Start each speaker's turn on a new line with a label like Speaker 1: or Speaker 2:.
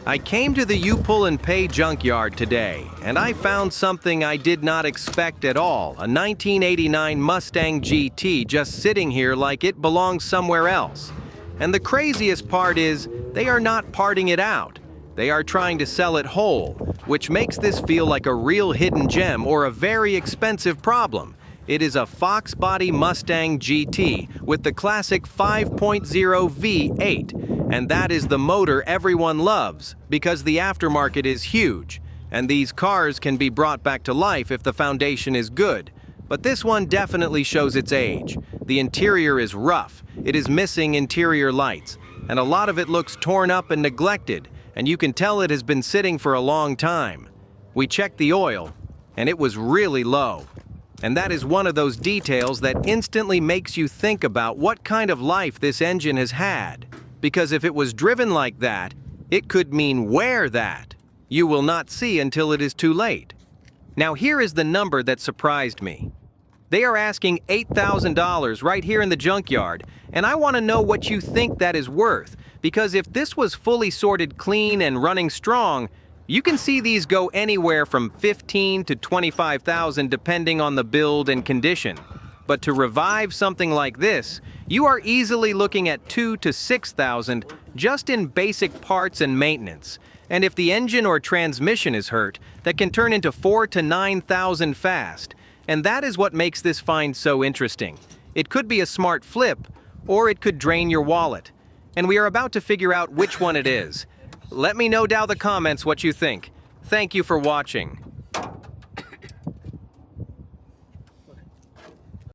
Speaker 1: I came to the U-Pull and Pay Junkyard today, and I found something I did not expect at all, a 1989 Mustang GT just sitting here like it belongs somewhere else. And the craziest part is, they are not parting it out. They are trying to sell it whole, which makes this feel like a real hidden gem or a very expensive problem. It is a Fox Body Mustang GT with the classic 5.0 V8, and that is the motor everyone loves because the aftermarket is huge, and these cars can be brought back to life if the foundation is good. But this one definitely shows its age. The interior is rough, it is missing interior lights, and a lot of it looks torn up and neglected, and you can tell it has been sitting for a long time. We checked the oil, and it was really low. And that is one of those details that instantly makes you think about what kind of life this engine has had. Because if it was driven like that, it could mean wear that. You will not see until it is too late. Now here is the number that surprised me. They are asking $8,000 right here in the junkyard, and I want to know what you think that is worth, because if this was fully sorted clean and running strong, you can see these go anywhere from $15,000 to $25,000 depending on the build and condition. But to revive something like this, you are easily looking at $2,000 to $6,000 just in basic parts and maintenance. And if the engine or transmission is hurt, that can turn into $4,000 to $9,000 fast. And that is what makes this find so interesting. It could be a smart flip, or it could drain your wallet. And we are about to figure out which one it is. Let me know down in the comments what you think. Thank you for watching.